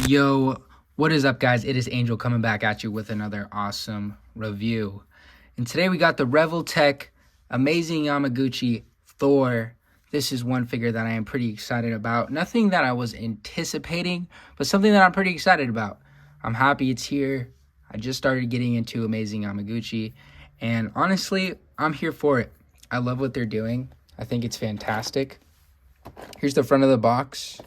Yo, what is up, guys? It is Angel coming back at you with another awesome review. And today we got the Reveltech Amazing Yamaguchi Thor. This is one figure that I am pretty excited about. Nothing that I was anticipating, but something that I'm pretty excited about. I'm happy it's here. I just started getting into Amazing Yamaguchi, and honestly, I'm here for it. I love what they're doing. I think it's fantastic. Here's the front of the box.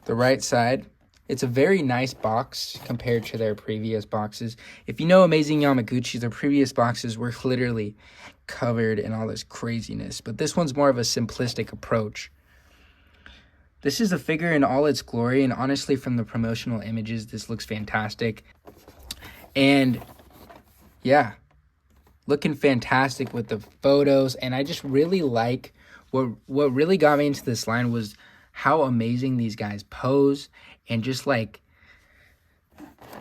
The right side. It's a very nice box compared to their previous boxes. If you know Amazing Yamaguchi, their previous boxes were literally covered in all this craziness, but this one's more of a simplistic approach. This is the figure in all its glory, and honestly, from the promotional images, this looks fantastic. And yeah, looking fantastic with the photos, and I just really like what really got me into this line was how amazing these guys pose, and just like,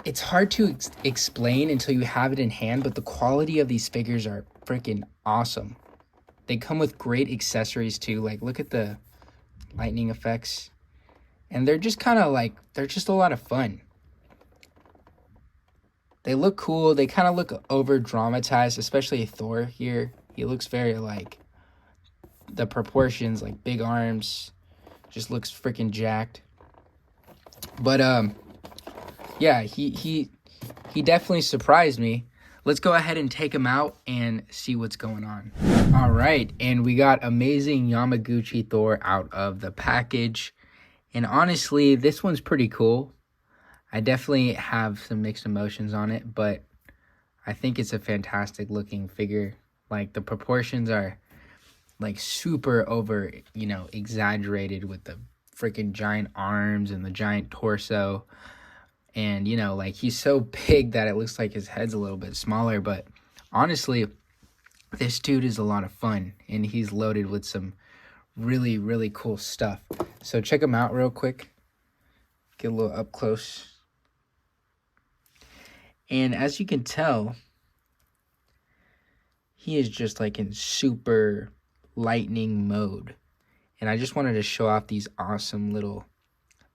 it's hard to explain until you have it in hand, but the quality of these figures are freaking awesome. They come with great accessories too. Like, look at the lightning effects, and they're just kind of like, they're just a lot of fun. They look cool. They kind of look over dramatized, especially Thor here. He looks very like, the proportions, like big arms, just looks freaking jacked. But yeah, he definitely surprised me. Let's go ahead and take him out and see what's going on. All right, and we got Amazing Yamaguchi Thor out of the package. And honestly, this one's pretty cool. I definitely have some mixed emotions on it, but I think it's a fantastic looking figure. Like, the proportions are like super over, exaggerated with the freaking giant arms and the giant torso. And, like, he's so big that it looks like his head's a little bit smaller. But honestly, this dude is a lot of fun, and he's loaded with some really, really cool stuff. So check him out real quick. Get a little up close. And as you can tell, he is just like in super lightning mode. And I just wanted to show off these awesome little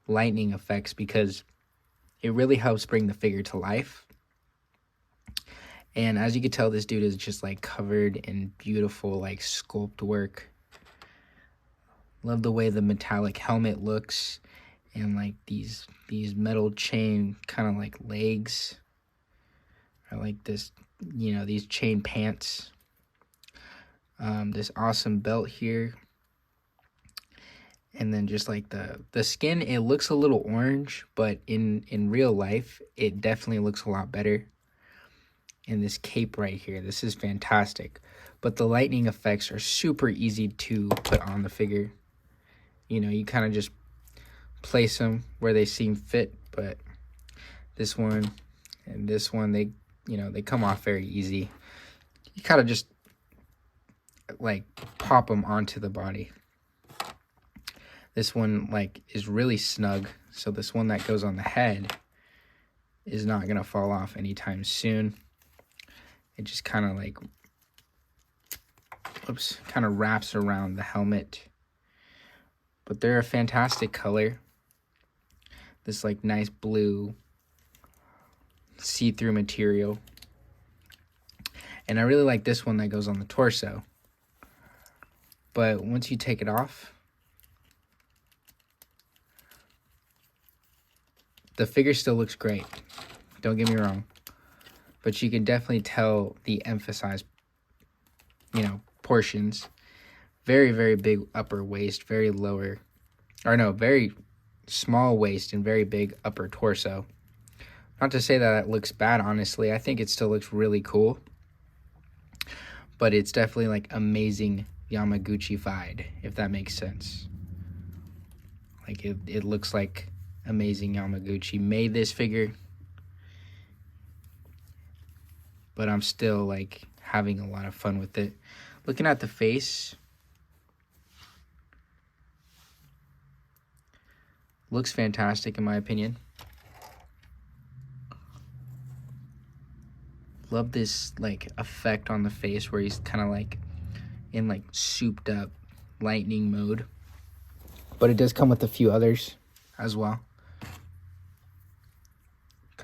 lightning effects because it really helps bring the figure to life. And as you can tell, this dude is just like covered in beautiful like sculpt work. Love the way the metallic helmet looks, and like these metal chain kind of like legs. I like this, these chain pants. This awesome belt here. And then just like the skin, it looks a little orange, but in real life, it definitely looks a lot better. And this cape right here, this is fantastic. But the lightning effects are super easy to put on the figure. You kind of just place them where they seem fit, but this one and this one, they come off very easy. You kind of just like pop them onto the body. This one like is really snug, so this one that goes on the head is not gonna fall off anytime soon. It just kind of like wraps around the helmet. But they're a fantastic color. This like nice blue see-through material. And I really like this one that goes on the torso. But once you take it off, the figure still looks great. Don't get me wrong. But you can definitely tell the emphasized, portions. Very, very big upper waist, very small waist and very big upper torso. Not to say that it looks bad, honestly. I think it still looks really cool. But it's definitely like Amazing Yamaguchi-fied, if that makes sense. Like, it looks like Amazing Yamaguchi made this figure. But I'm still like having a lot of fun with it. Looking at the face, looks fantastic in my opinion. Love this like effect on the face where he's kind of like in like souped up lightning mode. But it does come with a few others as well.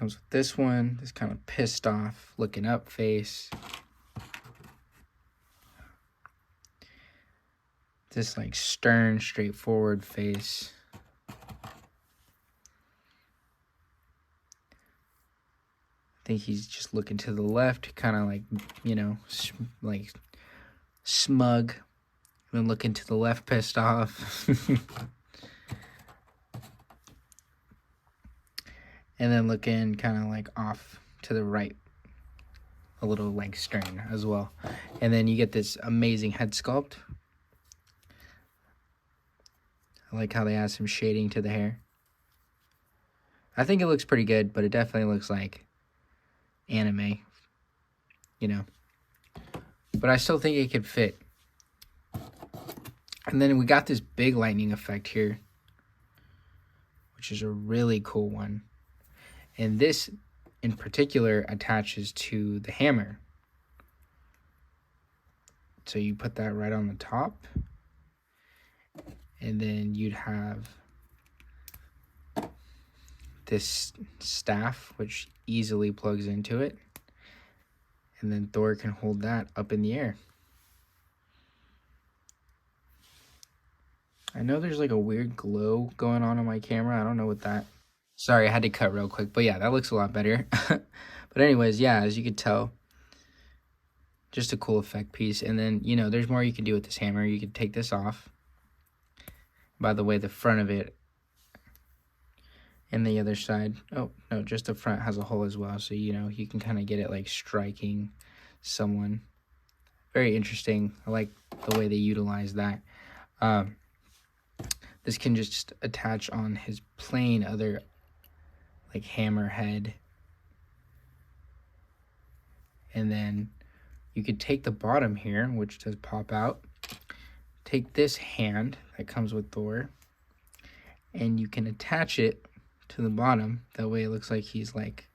comes with this one, this kind of pissed off looking up face. This like stern, straightforward face. I think he's just looking to the left, kind of like, you know, like smug. And then looking to the left, pissed off. And then looking kind of like off to the right, a little like stern as well. And then you get this amazing head sculpt. I like how they add some shading to the hair. I think it looks pretty good, but it definitely looks like anime, you know. But I still think it could fit. And then we got this big lightning effect here, which is a really cool one. And this in particular attaches to the hammer. So you put that right on the top. And then you'd have this staff, which easily plugs into it. And then Thor can hold that up in the air. I know there's like a weird glow going on my camera. I don't know what that... Sorry, I had to cut real quick. But yeah, that looks a lot better. But anyways, yeah, as you could tell, just a cool effect piece. And then, you know, there's more you can do with this hammer. You could take this off. By the way, the front of it and the other side, oh, no, just the front has a hole as well. So, you know, you can kind of get it like striking someone. Very interesting. I like the way they utilize that. This can just attach on his plain other like hammer head. And then you could take the bottom here, which does pop out. Take this hand that comes with Thor, and you can attach it to the bottom. That way it looks like he's like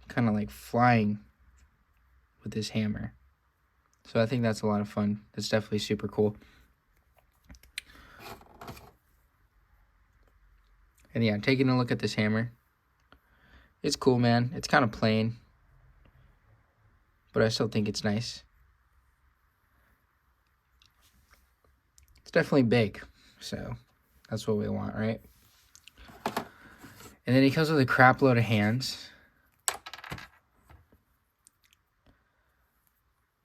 kind of like flying with his hammer. So I think that's a lot of fun. That's definitely super cool. And yeah, taking a look at this hammer, it's cool, man. It's kind of plain, but I still think it's nice. It's definitely big, so that's what we want, right? And then he comes with a crap load of hands.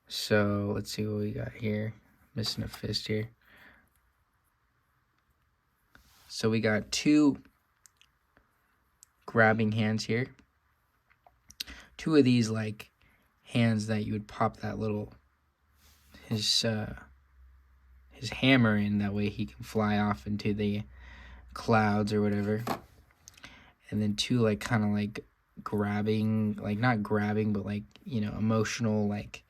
So let's see what we got here. Missing a fist here. So we got 2 grabbing hands here. 2 of these like hands that you would pop that little his hammer in, that way he can fly off into the clouds or whatever. And then 2 like kind of like grabbing, like not grabbing, but like, you know, emotional, like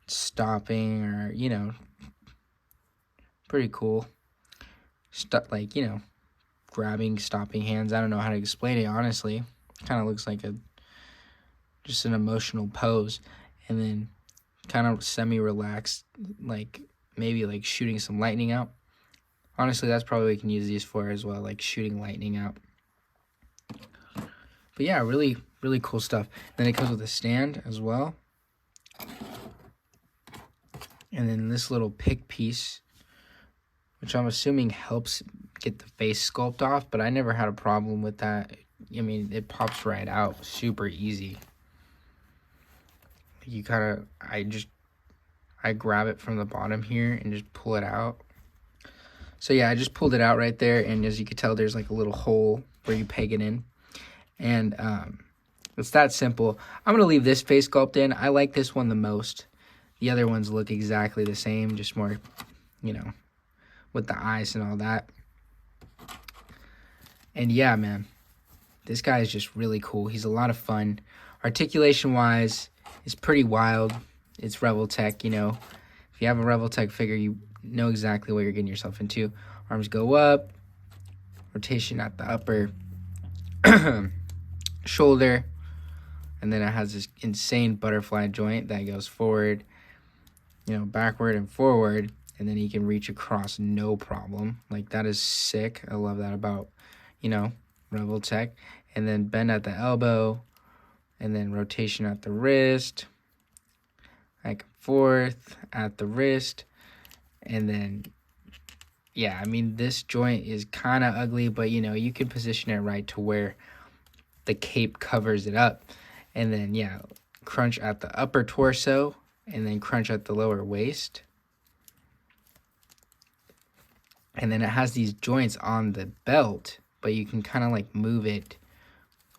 stopping, or, you know, pretty cool stuff, like, you know, grabbing, stopping hands. I don't know how to explain it, honestly. Kind of looks like just an emotional pose. And then kind of semi-relaxed, like maybe like shooting some lightning out. Honestly, that's probably what we can use these for as well, like shooting lightning out. But yeah, really, really cool stuff. Then it comes with a stand as well. And then this little pick piece, which I'm assuming helps get the face sculpt off, but I never had a problem with that. I mean, it pops right out super easy. You kind of, I grab it from the bottom here and just pull it out. So yeah, I just pulled it out right there, and as you can tell, there's like a little hole where you peg it in. And it's that simple. I'm going to leave this face sculpt in. I like this one the most. The other ones look exactly the same, just more, you know, with the eyes and all that. And yeah, man, this guy is just really cool. He's a lot of fun. Articulation-wise, it's pretty wild. It's Revoltech, you know. If you have a Revoltech figure, you know exactly what you're getting yourself into. Arms go up, rotation at the upper shoulder, and then it has this insane butterfly joint that goes forward, you know, backward and forward, and then he can reach across no problem. Like, that is sick. I love that about, you know, Rebel Tech. And then bend at the elbow, and then rotation at the wrist, back and forth at the wrist. And then, yeah, I mean, this joint is kind of ugly, but, you know, you can position it right to where the cape covers it up. And then, yeah, crunch at the upper torso, and then crunch at the lower waist. And then it has these joints on the belt, but you can kind of like move it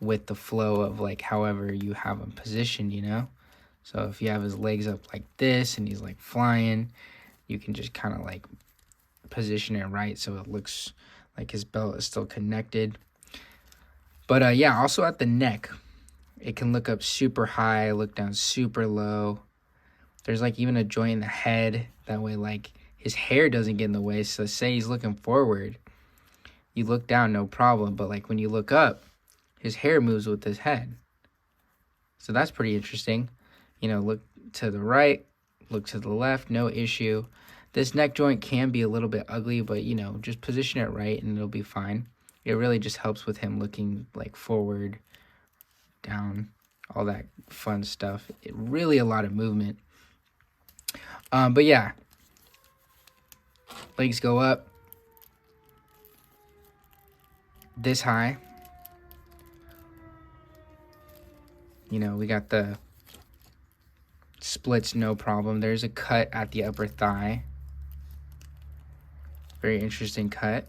with the flow of like however you have him positioned, you know? So if you have his legs up like this and he's like flying, you can just kind of like position it right so it looks like his belt is still connected. But yeah, also at the neck, it can look up super high, look down super low. There's like even a joint in the head, that way like his hair doesn't get in the way. So say he's looking forward, you look down, no problem, but like when you look up, his hair moves with his head. So that's pretty interesting. You know, look to the right, look to the left, no issue. This neck joint can be a little bit ugly, but, you know, just position it right and it'll be fine. It really just helps with him looking like forward, down, all that fun stuff. It really a lot of movement. But yeah, legs go up this high. You know, we got the splits, no problem. There's a cut at the upper thigh. Very interesting cut.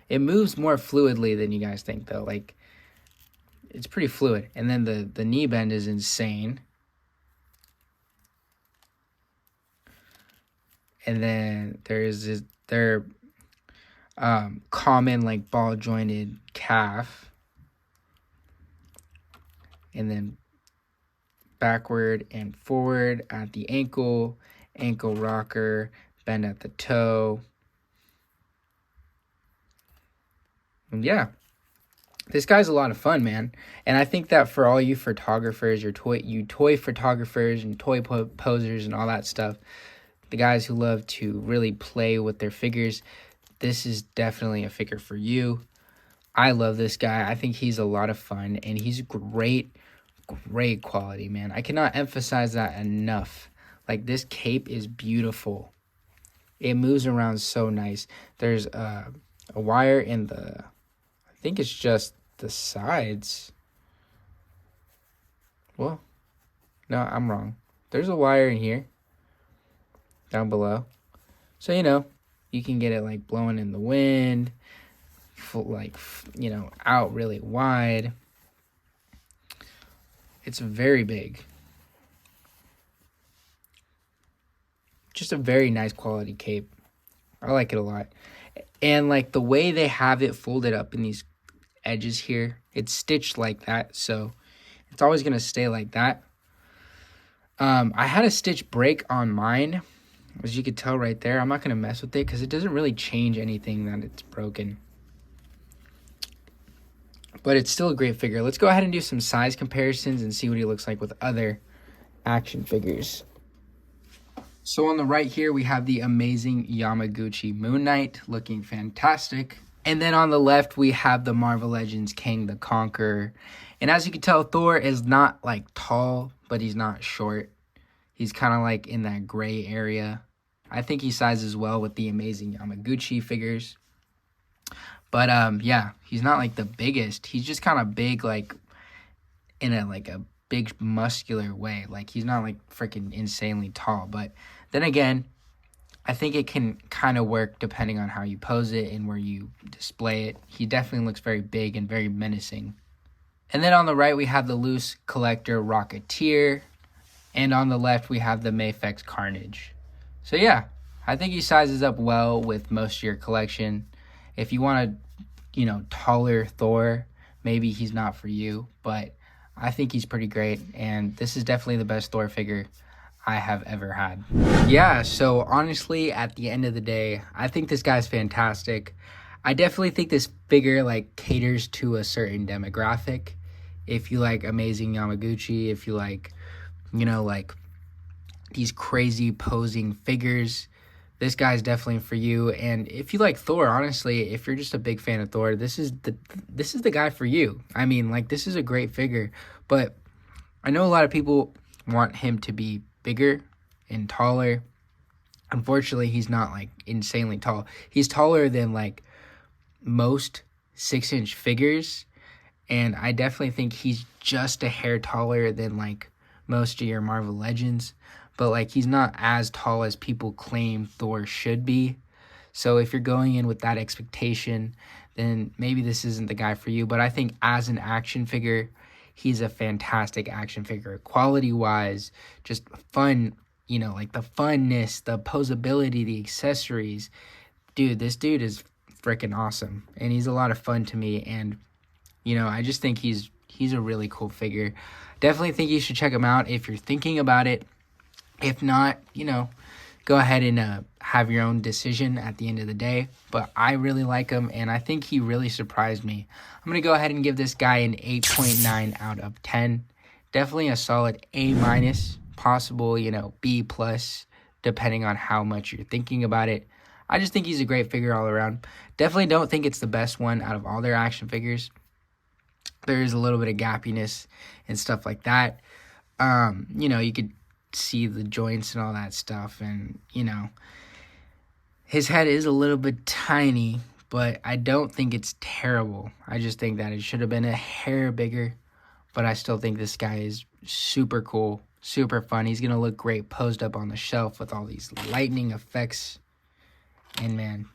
It moves more fluidly than you guys think, though. Like, it's pretty fluid. And then the knee bend is insane. And then there's their common, like, ball jointed calf. And then backward and forward at the ankle, ankle rocker, bend at the toe. And yeah, this guy's a lot of fun, man. And I think that for all you photographers, toy photographers and toy posers and all that stuff, the guys who love to really play with their figures, this is definitely a figure for you. I love this guy. I think he's a lot of fun, and he's great quality, man. I cannot emphasize that enough. Like, this cape is beautiful. It moves around so nice. There's a wire in the, I think it's just the sides. Well, no, I'm wrong. There's a wire in here, down below. So, you know, you can get it like blowing in the wind, like, you know, out really wide. It's very big. Just a very nice quality cape. I like it a lot. And like the way they have it folded up in these edges here, it's stitched like that, so it's always going to stay like that. I had a stitch break on mine, as you could tell right there. I'm not going to mess with it because it doesn't really change anything that it's broken. But it's still a great figure. Let's go ahead and do some size comparisons and see what he looks like with other action figures. So on the right here, we have the amazing Yamaguchi Moon Knight, looking fantastic. And then on the left, we have the Marvel Legends Kang the Conqueror. And as you can tell, Thor is not like tall, but he's not short. He's kind of like in that gray area. I think he sizes well with the amazing Yamaguchi figures. But yeah, he's not like the biggest. He's just kind of big, like in a big muscular way. Like, he's not like freaking insanely tall. But then again, I think it can kind of work depending on how you pose it and where you display it. He definitely looks very big and very menacing. And then on the right, we have the loose collector Rocketeer. And on the left, we have the Mafex Carnage. So yeah, I think he sizes up well with most of your collection. If you want a, you know, taller Thor, maybe he's not for you. But I think he's pretty great. And this is definitely the best Thor figure I have ever had. Yeah, so honestly, at the end of the day, I think this guy's fantastic. I definitely think this figure like caters to a certain demographic. If you like amazing Yamaguchi, if you like, you know, like these crazy posing figures, this guy's definitely for you. And if you like Thor, honestly, if you're just a big fan of Thor, this is the guy for you. I mean, like, this is a great figure. But I know a lot of people want him to be bigger and taller. Unfortunately, he's not like insanely tall. He's taller than like most 6-inch figures, and I definitely think he's just a hair taller than like most of your Marvel Legends. But like, he's not as tall as people claim Thor should be. So if you're going in with that expectation, then maybe this isn't the guy for you. But I think as an action figure, he's a fantastic action figure. Quality-wise, just fun, you know, like the funness, the posability, the accessories. Dude, this dude is freaking awesome. And he's a lot of fun to me. And, you know, I just think he's a really cool figure. Definitely think you should check him out if you're thinking about it. If not, you know, go ahead and have your own decision at the end of the day. But I really like him, and I think he really surprised me. I'm going to go ahead and give this guy an 8.9 out of 10. Definitely a solid A-, possible, you know, B+, depending on how much you're thinking about it. I just think he's a great figure all around. Definitely don't think it's the best one out of all their action figures. There is a little bit of gappiness and stuff like that. You know, you could see the joints and all that stuff, and you know, his head is a little bit tiny, but I don't think it's terrible. I just think that it should have been a hair bigger, but I still think this guy is super cool, super fun. He's gonna look great posed up on the shelf with all these lightning effects, and man,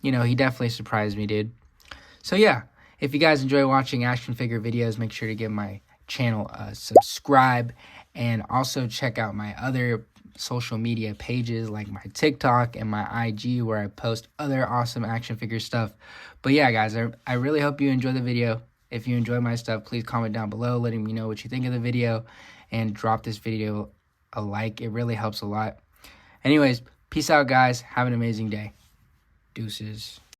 you know, he definitely surprised me, dude. So yeah, if you guys enjoy watching action figure videos, make sure to give my channel a subscribe, and also check out my other social media pages like my TikTok and my IG, where I post other awesome action figure stuff. But yeah, guys, I really hope you enjoy the video. If you enjoy my stuff, please comment down below letting me know what you think of the video, and drop this video a like. It really helps a lot. Anyways, peace out, guys. Have an amazing day. Deuces.